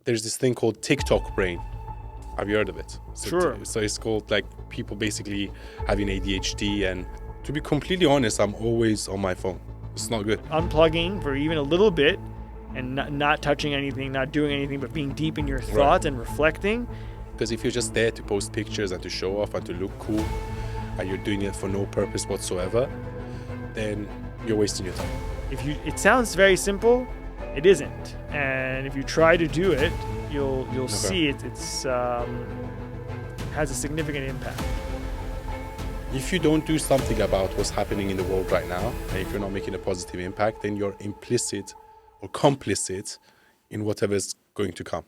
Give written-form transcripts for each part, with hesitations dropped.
there's this thing called TikTok brain. Have you heard of it? Sure. So it's called like people basically having ADHD, and to be completely honest, I'm always on my phone. It's not good. Unplugging for even a little bit and not touching anything, not doing anything, but being deep in your thoughts and reflecting. Because if you're just there to post pictures and to show off and to look cool, and you're doing it for no purpose whatsoever, then you're wasting your time. It sounds very simple, it isn't. And if you try to do it, you'll see it. Has a significant impact. If you don't do something about what's happening in the world right now, and if you're not making a positive impact, then you're implicit or complicit in whatever's going to come.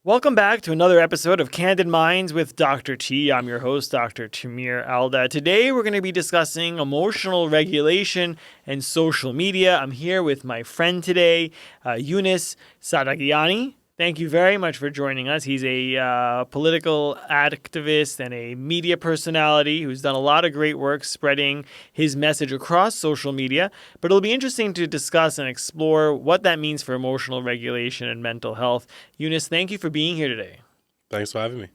Welcome back to another episode of Candid Minds with Dr. T. I'm your host, Dr. Tamir Aldad. Today, we're going to be discussing emotional regulation and social media. I'm here with my friend today, Younes Sadaghiani. Thank you very much for joining us. He's a political activist and a media personality who's done a lot of great work spreading his message across social media. But it'll be interesting to discuss and explore what that means for emotional regulation and mental health. Younes, thank you for being here today. Thanks for having me.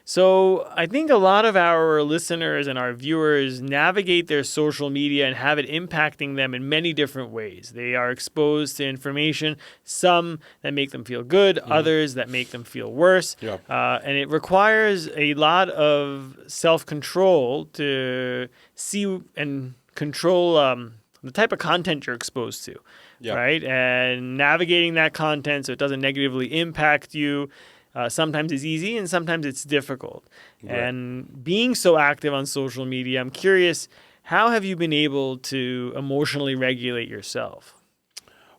So I think a lot of our listeners and our viewers navigate their social media and have it impacting them in many different ways. They are exposed to information, some that make them feel good, others that make them feel worse. Yeah. And it requires a lot of self-control to see and control the type of content you're exposed to, right? And navigating that content so it doesn't negatively impact you. Sometimes it's easy and sometimes it's difficult. Right. And being so active on social media, I'm curious, how have you been able to emotionally regulate yourself?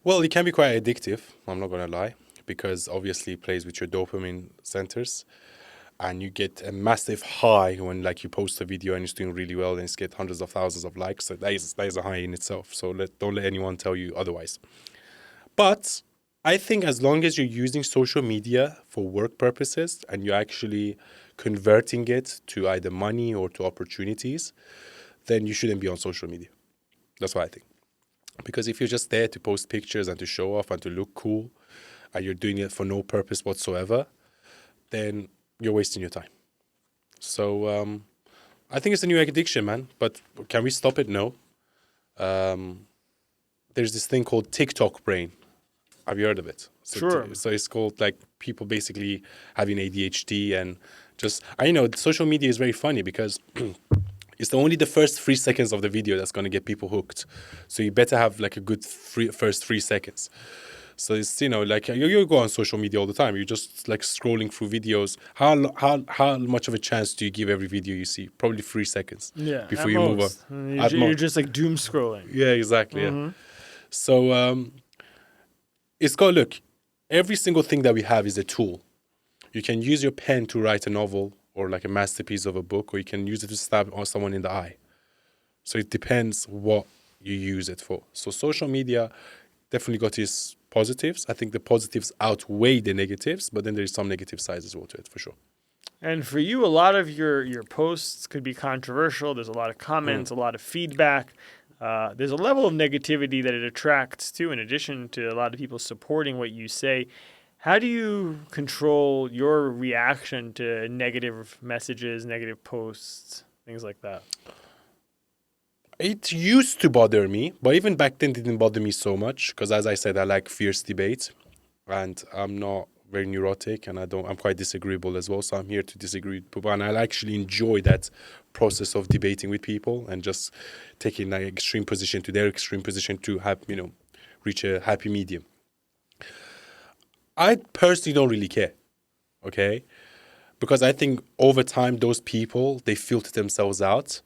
Well, it can be quite addictive, I'm not going to lie, because obviously it plays with your dopamine centers. And you get a massive high when you post a video and it's doing really well and it's get hundreds of thousands of likes. So that is a high in itself. So don't let anyone tell you otherwise. But I think as long as you're using social media for work purposes and you're actually converting it to either money or to opportunities, then you shouldn't be on social media. That's what I think. Because if you're just there to post pictures and to show off and to look cool, and you're doing it for no purpose whatsoever, then you're wasting your time. So I think it's a new addiction, man. But can we stop it? No. There's this thing called TikTok brain. Have you heard of it? Sure. So it's called people basically having ADHD and just, social media is very funny because it's only the first 3 seconds of the video that's going to get people hooked. So you better have a good first 3 seconds. So it's, you go on social media all the time. You're just scrolling through videos. How much of a chance do you give every video you see? Probably 3 seconds. Yeah. Before you move on. You're just doom scrolling. Yeah, exactly. Mm-hmm. Yeah. So, it's called, look, every single thing that we have is a tool. You can use your pen to write a novel or a masterpiece of a book, or you can use it to stab someone in the eye. So it depends what you use it for. So social media definitely got its positives. I think the positives outweigh the negatives, but then there's some negative sides as well to it, for sure. And for you, a lot of your posts could be controversial. There's a lot of comments, a lot of feedback. There's a level of negativity that it attracts to, in addition to a lot of people supporting what you say. How do you control your reaction to negative messages, negative posts, things like that? It used to bother me, but even back then it didn't bother me so much because, as I said, I like fierce debate, and I'm not very neurotic, and I'm quite disagreeable as well. So I'm here to disagree with people, and I actually enjoy that process of debating with people and just taking an extreme position to their extreme position to have, reach a happy medium. I personally don't really care, okay? Because I think over time, those people, they filter themselves out.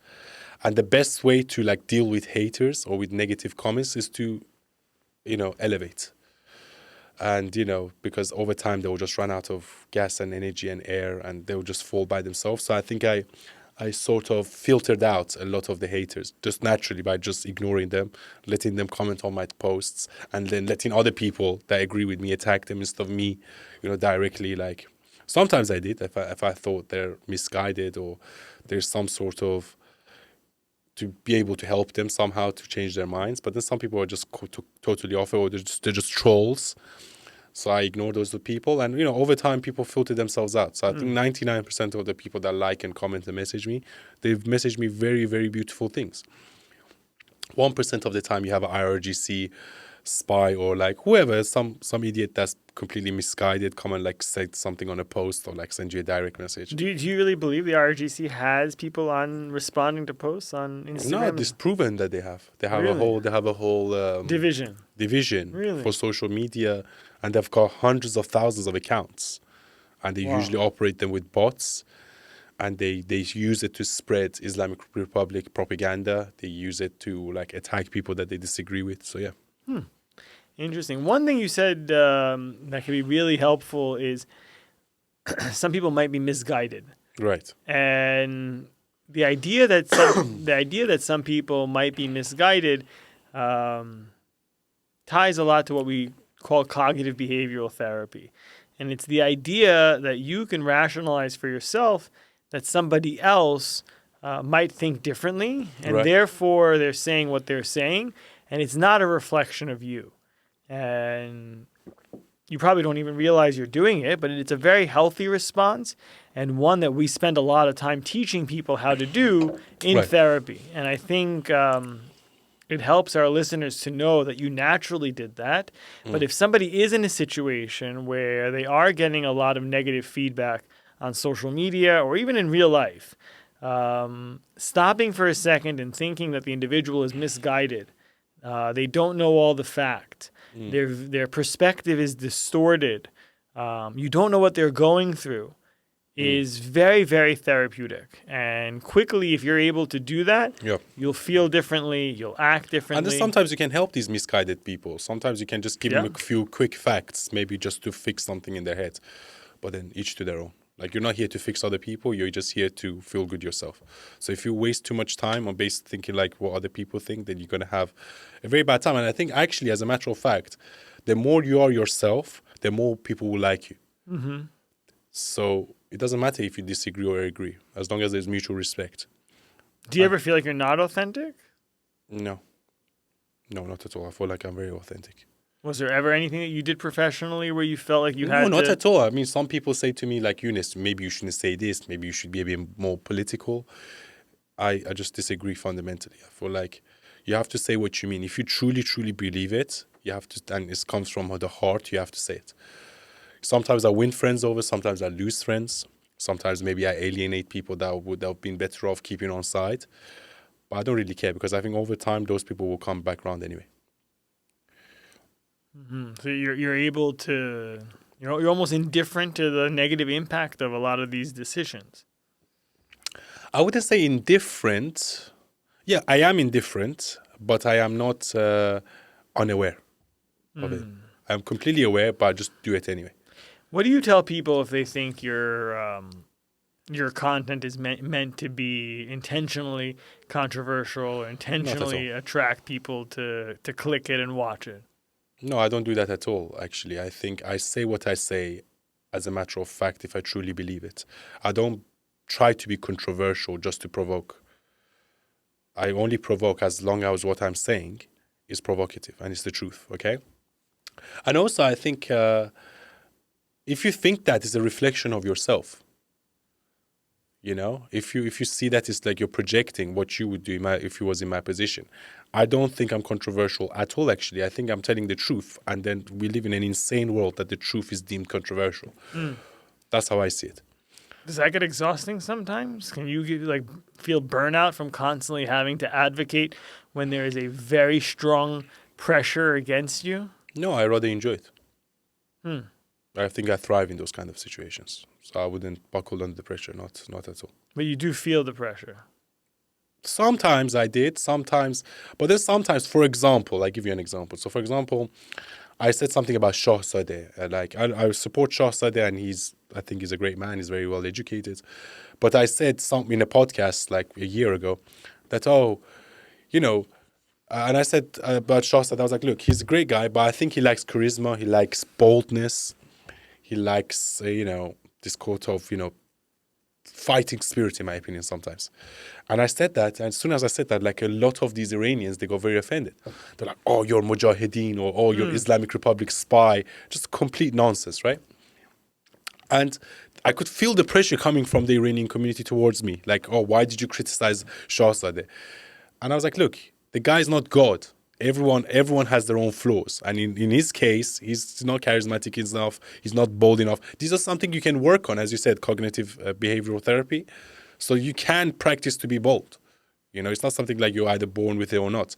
And the best way to deal with haters or with negative comments is to, elevate. And, because over time they will just run out of gas and energy and air and they will just fall by themselves. So I think I sort of filtered out a lot of the haters just naturally by just ignoring them, letting them comment on my posts, and then letting other people that agree with me attack them instead of me, directly. Sometimes I did if I thought they're misguided or there's some sort of to be able to help them somehow to change their minds. But then some people are just totally off it, or they're just trolls. So I ignore those people. And, over time, people filter themselves out. So I think 99% of the people that like and comment and message me, they've messaged me very, very beautiful things. 1% of the time you have an IRGC spy or like whoever, some idiot that's completely misguided, come and like say something on a post or like send you a direct message. Do you really believe the RGC has people on responding to posts on Instagram? No, it's proven that they have. They have Really? a whole Division division for social media, and they've got hundreds of thousands of accounts, and they usually operate them with bots, and they use it to spread Islamic Republic propaganda. They use it to like attack people that they disagree with. So yeah. Interesting. One thing you said that can be really helpful is some people might be misguided. Right. And the idea that some people might be misguided ties a lot to what we call cognitive behavioral therapy. And it's the idea that you can rationalize for yourself that somebody else might think differently, and therefore they're saying what they're saying, and it's not a reflection of you. And you probably don't even realize you're doing it, but it's a very healthy response, and one that we spend a lot of time teaching people how to do in therapy. And I think it helps our listeners to know that you naturally did that. But if somebody is in a situation where they are getting a lot of negative feedback on social media or even in real life, stopping for a second and thinking that the individual is misguided, they don't know all the fact, their perspective is distorted, you don't know what they're going through, is very, very therapeutic. And quickly, if you're able to do that, you'll feel differently, you'll act differently. And then sometimes you can help these misguided people. Sometimes you can just give them a few quick facts, maybe just to fix something in their head. But then each to their own. Like, you're not here to fix other people, you're just here to feel good yourself. So if you waste too much time on based thinking like what other people think, then you're going to have a very bad time. And I think actually, as a matter of fact, the more you are yourself, the more people will like you. So it doesn't matter if you disagree or agree, as long as there's mutual respect. Do you ever feel like you're not authentic? No. No, not at all. I feel like I'm very authentic. Was there ever anything that you did professionally where you felt like you had to... No, not at all. I mean, some people say to me, like, Younes, maybe you shouldn't say this. Maybe you should be a bit more political. I just disagree fundamentally. I feel like you have to say what you mean. If you truly, truly believe it, you have to, and it comes from the heart, you have to say it. Sometimes I win friends over, sometimes I lose friends. Sometimes maybe I alienate people that would have been better off keeping on side. But I don't really care, because I think over time, those people will come back around anyway. So you're able to, you're almost indifferent to the negative impact of a lot of these decisions. I wouldn't say indifferent. Yeah, I am indifferent, but I am not unaware of it. I'm completely aware, but I just do it anyway. What do you tell people if they think your content is meant to be intentionally controversial or intentionally attract people to click it and watch it? No, I don't do that at all, actually. I think I say what I say as a matter of fact if I truly believe it. I don't try to be controversial just to provoke. I only provoke as long as what I'm saying is provocative and it's the truth, okay? And also, I think if you think that is a reflection of yourself, if you see that it's like you're projecting what you would do if you was in my position. I don't think I'm controversial at all, actually. I think I'm telling the truth. And then we live in an insane world that the truth is deemed controversial. That's how I see it. Does that get exhausting sometimes? Can you feel burnout from constantly having to advocate when there is a very strong pressure against you? No, I rather enjoy it. I think I thrive in those kind of situations. So I wouldn't buckle under the pressure, not at all. But you do feel the pressure. Sometimes I did, but then sometimes, for example, I give you an example. So, for example, I said something about Shah Sadeh. I support Shah Sadeh, and I think he's a great man. He's very well educated. But I said something in a podcast like a year ago that, and I said about Shah Sadeh, I was like, look, he's a great guy, but I think he likes charisma, he likes boldness, he likes, this quote of, fighting spirit, in my opinion, sometimes. And I said that, and as soon as I said that, like a lot of these Iranians, they got very offended. They're like, oh, you're Mujahideen, or oh, you're Islamic Republic spy. Just complete nonsense, right? And I could feel the pressure coming from the Iranian community towards me. Like, oh, why did you criticize Shahzadeh? And I was like, look, the guy's not God. Everyone has their own flaws. And in his case, he's not charismatic enough. He's not bold enough. These are something you can work on, as you said, cognitive behavioral therapy. So you can practice to be bold. You know, it's not something like you're either born with it or not.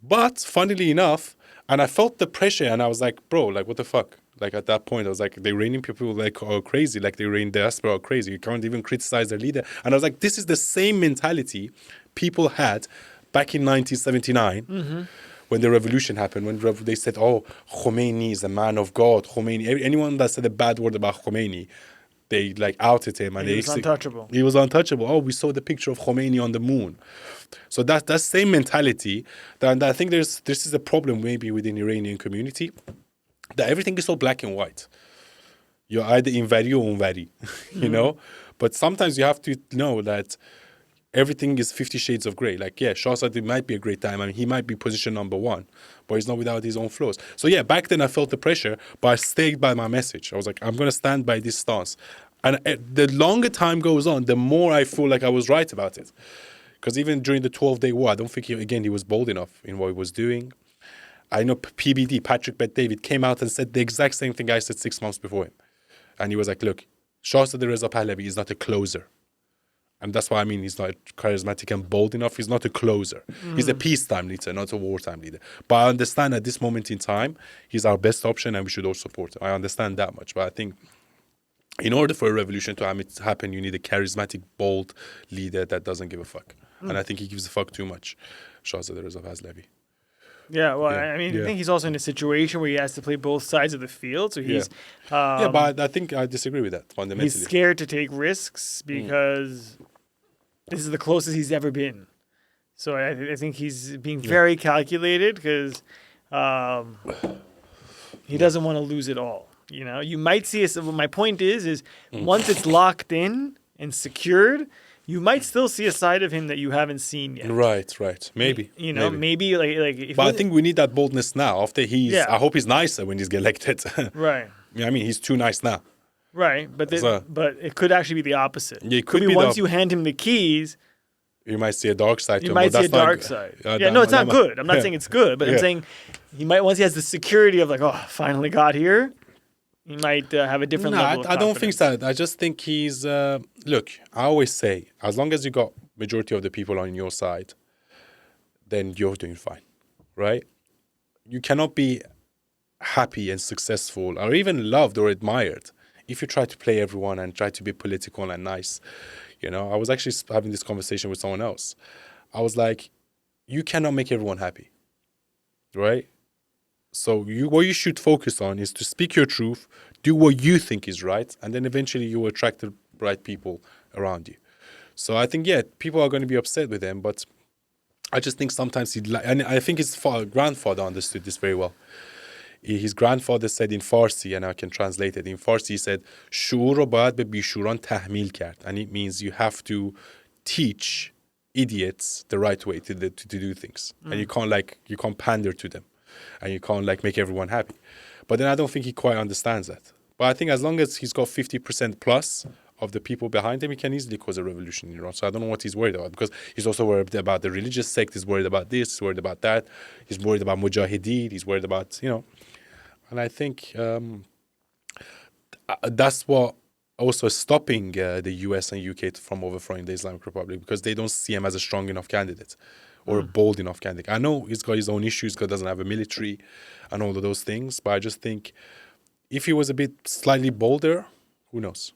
But funnily enough, and I felt the pressure and I was like, bro, like, what the fuck? Like at that point, I was like, the Iranian people like are crazy. Like the Iranian diaspora are crazy. You can't even criticize their leader. And I was like, this is the same mentality people had back in 1979 when the revolution happened. When they said, oh, Khomeini is a man of God. Khomeini, anyone that said a bad word about Khomeini, they like outed him. And he was untouchable. He was untouchable. Oh, we saw the picture of Khomeini on the moon. So that same mentality. And I think this is a problem maybe within the Iranian community, that everything is so black and white. You're either in vari or unvari, you know? But sometimes you have to know that everything is 50 shades of gray. Like, yeah, Shahzadeh might be a great time. I mean, he might be position number one, but he's not without his own flaws. So yeah, back then I felt the pressure, but I stayed by my message. I was like, I'm going to stand by this stance. And the longer time goes on, the more I feel like I was right about it. Because even during the 12-day war, I don't think, he was bold enough in what he was doing. I know PBD, Patrick Bet-David, came out and said the exact same thing I said 6 months before him. And he was like, look, Shahzadeh Reza Pahlavi is not a closer. And that's why I mean he's not charismatic and bold enough. He's not a closer. He's a peacetime leader, not a wartime leader. But I understand at this moment in time, he's our best option and we should all support him. I understand that much. But I think in order for a revolution to happen, you need a charismatic, bold leader that doesn't give a fuck. And I think he gives a fuck too much, Shahzadeh Reza Pahlavi. Yeah, well, I mean, I think he's also in a situation where he has to play both sides of the field. So he's... but I think I disagree with that fundamentally. He's scared to take risks because this is the closest he's ever been. So I think he's being very calculated because he doesn't want to lose it all. You know, you might see my point is once it's locked in and secured, you might still see a side of him that you haven't seen yet. Right. Maybe. You know, maybe like. But I think we need that boldness now. After I hope he's nicer when he's elected. Right. I mean, he's too nice now. Right, but it could actually be the opposite. Yeah, it could be once you hand him the keys. You might see a dark side. You might see a dark side. No, it's not good. I'm not saying it's good, but I'm saying once he has the security of like, oh, finally got here. He might have a different level of confidence. I don't think so. I just think he's... look, I always say, as long as you got majority of the people on your side, then you're doing fine, right? You cannot be happy and successful or even loved or admired if you try to play everyone and try to be political and nice. You know, I was actually having this conversation with someone else. I was like, you cannot make everyone happy, right? So what you should focus on is to speak your truth, do what you think is right, and then eventually you will attract the right people around you. So I think, people are going to be upset with him, but I just think sometimes and I think his grandfather understood this very well. His grandfather said in Farsi, and I can translate it. In Farsi, he said, "شعور رو باید به بیشوران تحمیل کرد." And it means you have to teach idiots the right way to do things. And you can't pander to them. And you can't make everyone happy. But then I don't think he quite understands that. But I think as long as he's got 50% plus of the people behind him, he can easily cause a revolution in Iran. So I don't know what he's worried about, because he's also worried about the religious sect, he's worried about this, he's worried about that, he's worried about Mujahideen, he's worried about, And I think that's what also stopping the US and UK from overthrowing the Islamic Republic, because they don't see him as a strong enough candidate. Or a bold enough candidate. I know he's got his own issues because he doesn't have a military and all of those things, but I just think if he was a bit slightly bolder, who knows?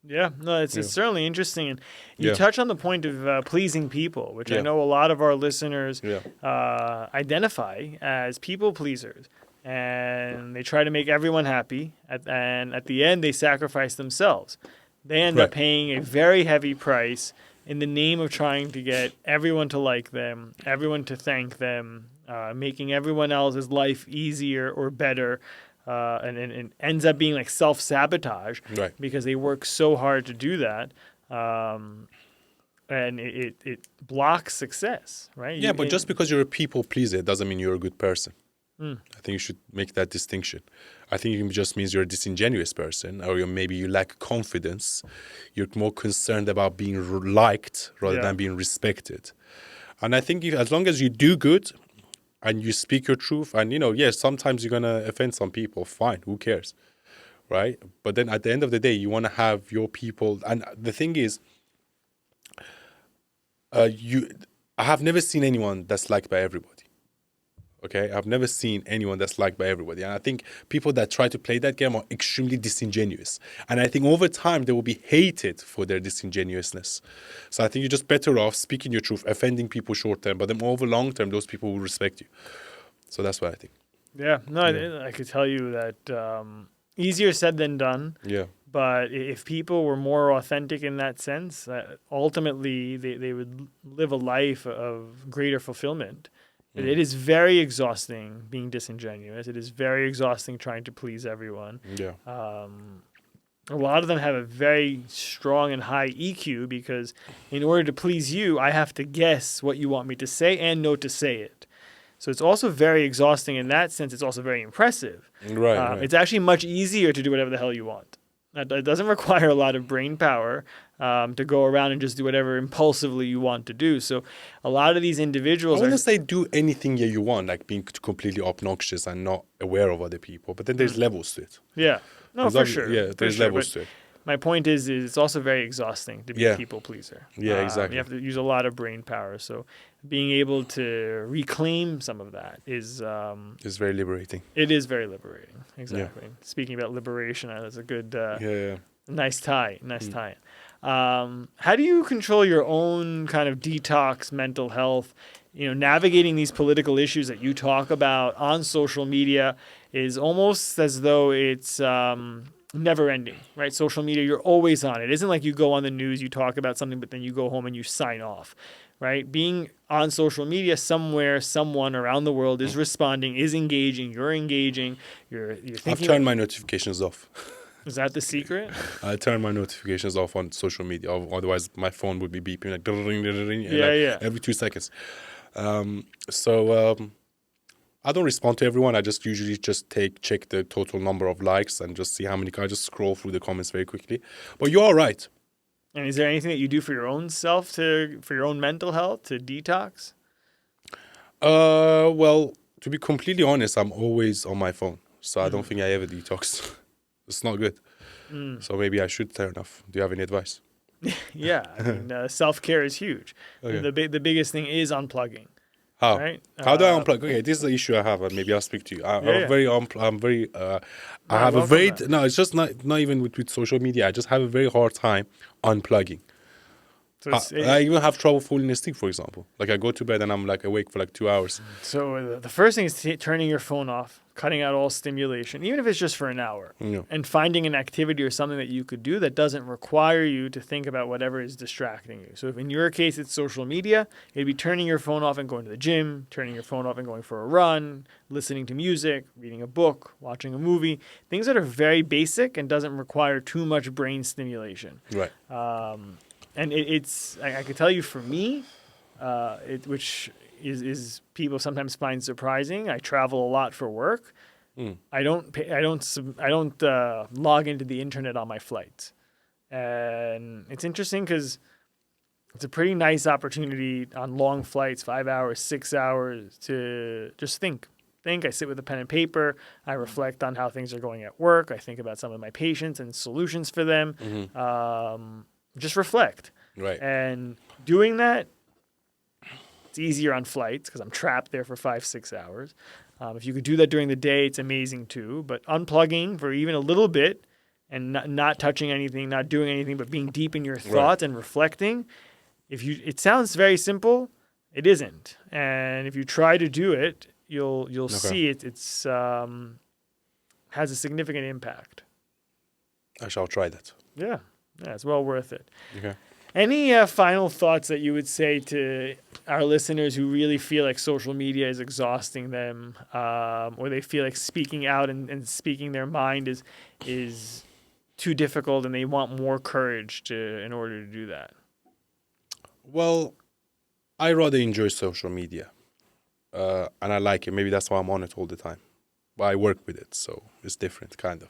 Yeah, no, it's certainly interesting. And you touch on the point of pleasing people, which I know a lot of our listeners identify as people pleasers. And they try to make everyone happy, and at the end, they sacrifice themselves. They end up paying a very heavy price in the name of trying to get everyone to like them, everyone to thank them, making everyone else's life easier or better, and ends up being like self-sabotage because they work so hard to do that. and it blocks success, right? Yeah, but just because you're a people pleaser doesn't mean you're a good person. I think you should make that distinction. I think it just means you're a disingenuous person, or maybe you lack confidence. You're more concerned about being liked rather than being respected. And I think as long as you do good and you speak your truth, and yes, sometimes you're gonna offend some people. Fine, who cares, right? But then at the end of the day, you want to have your people. And the thing is, I have never seen anyone that's liked by everybody. Okay, I've never seen anyone that's liked by everybody. And I think people that try to play that game are extremely disingenuous. And I think over time, they will be hated for their disingenuousness. So I think you're just better off speaking your truth, offending people short term, but then over long term, those people will respect you. So that's what I think. Yeah, no, I could tell you that easier said than done. Yeah. But if people were more authentic in that sense, ultimately they would live a life of greater fulfillment. It is very exhausting being disingenuous. It is very exhausting trying to please everyone. Yeah. A lot of them have a very strong and high EQ because in order to please you, I have to guess what you want me to say and know to say it. So it's also very exhausting in that sense. It's also very impressive. Right. It's actually much easier to do whatever the hell you want. It doesn't require a lot of brain power to go around and just do whatever impulsively you want to do. So a lot of these individuals I wouldn't say do anything you want, like being completely obnoxious and not aware of other people. But then there's levels to it. Yeah. No, for sure. Yeah, there's levels to it. My point is it's also very exhausting to be a people pleaser. Yeah, exactly. You have to use a lot of brain power. So being able to reclaim some of that is very liberating. It is very liberating. Exactly. Yeah. Speaking about liberation, that's a good, nice tie. Nice tie. How do you control your own kind of detox mental health? Navigating these political issues that you talk about on social media is almost as though it's never ending, right? Social media, you're always on it. It isn't like you go on the news, you talk about something, but then you go home and you sign off, right? Being on social media somewhere, someone around the world is responding, is engaging, you're engaging, you're thinking. I've turned my notifications off. Is that the secret? I turn my notifications off on social media. Otherwise, my phone would be beeping like every 2 seconds. I don't respond to everyone. I just usually check the total number of likes and just see how many. I just scroll through the comments very quickly. But you are right. And is there anything that you do for your own self for your own mental health to detox? Well, to be completely honest, I'm always on my phone, so I don't think I ever detox. It's not good. So maybe I should turn off. Do you have any advice? Yeah, I mean, self-care is huge. Okay. The biggest thing is unplugging. How? Right? How do I unplug? Okay, this is the issue I have, and maybe I'll speak to you. It's just not even with social media. I just have a very hard time unplugging. So I even have trouble falling asleep, for example. Like I go to bed and I'm like awake for like 2 hours. So the first thing is turning your phone off, cutting out all stimulation, even if it's just for an hour, and finding an activity or something that you could do that doesn't require you to think about whatever is distracting you. So if in your case it's social media, it'd be turning your phone off and going to the gym, turning your phone off and going for a run, listening to music, reading a book, watching a movie, things that are very basic and doesn't require too much brain stimulation. Right. And I could tell you for me, which is people sometimes find surprising. I travel a lot for work. I don't log into the internet on my flights, and it's interesting because it's a pretty nice opportunity on long flights, 5 hours, 6 hours, to just think. I sit with a pen and paper. I reflect on how things are going at work. I think about some of my patients and solutions for them. Just reflect. Right. And doing that, it's easier on flights because I'm trapped there for 5-6 hours. If you could do that during the day, it's amazing too. But unplugging for even a little bit and not touching anything, not doing anything, but being deep in your thoughts and reflecting, it sounds very simple. It isn't. And if you try to do it, you'll see it. It's has a significant impact. I shall try that. Yeah, it's well worth it. Okay. Any final thoughts that you would say to our listeners who really feel like social media is exhausting them, or they feel like speaking out and speaking their mind is too difficult and they want more courage in order to do that? Well, I rather enjoy social media, and I like it. Maybe that's why I'm on it all the time. But I work with it, so it's different, kind of.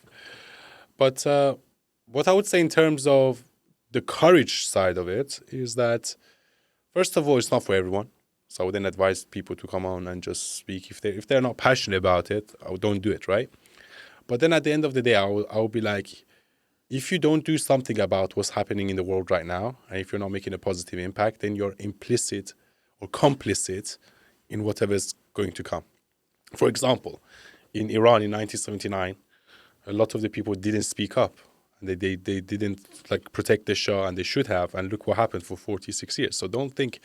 But what I would say in terms of the courage side of it is that, first of all, it's not for everyone. So I wouldn't advise people to come on and just speak if they're not passionate about it. Don't do it, right? But then at the end of the day, I will be like, if you don't do something about what's happening in the world right now, and if you're not making a positive impact, then you're implicit or complicit in whatever's going to come. For example, in Iran in 1979, a lot of the people didn't speak up. And they didn't like protect the Shah, and they should have. And look what happened for 46 years. So don't think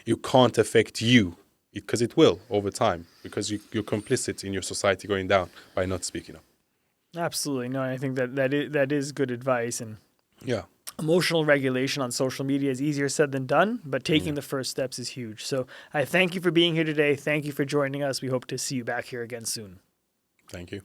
it can't affect you, because it will over time, because you're complicit in your society going down by not speaking up. Absolutely. No, I think that is good advice. And Yeah. emotional regulation on social media is easier said than done, but taking the first steps is huge. So I thank you for being here today. Thank you for joining us. We hope to see you back here again soon. Thank you.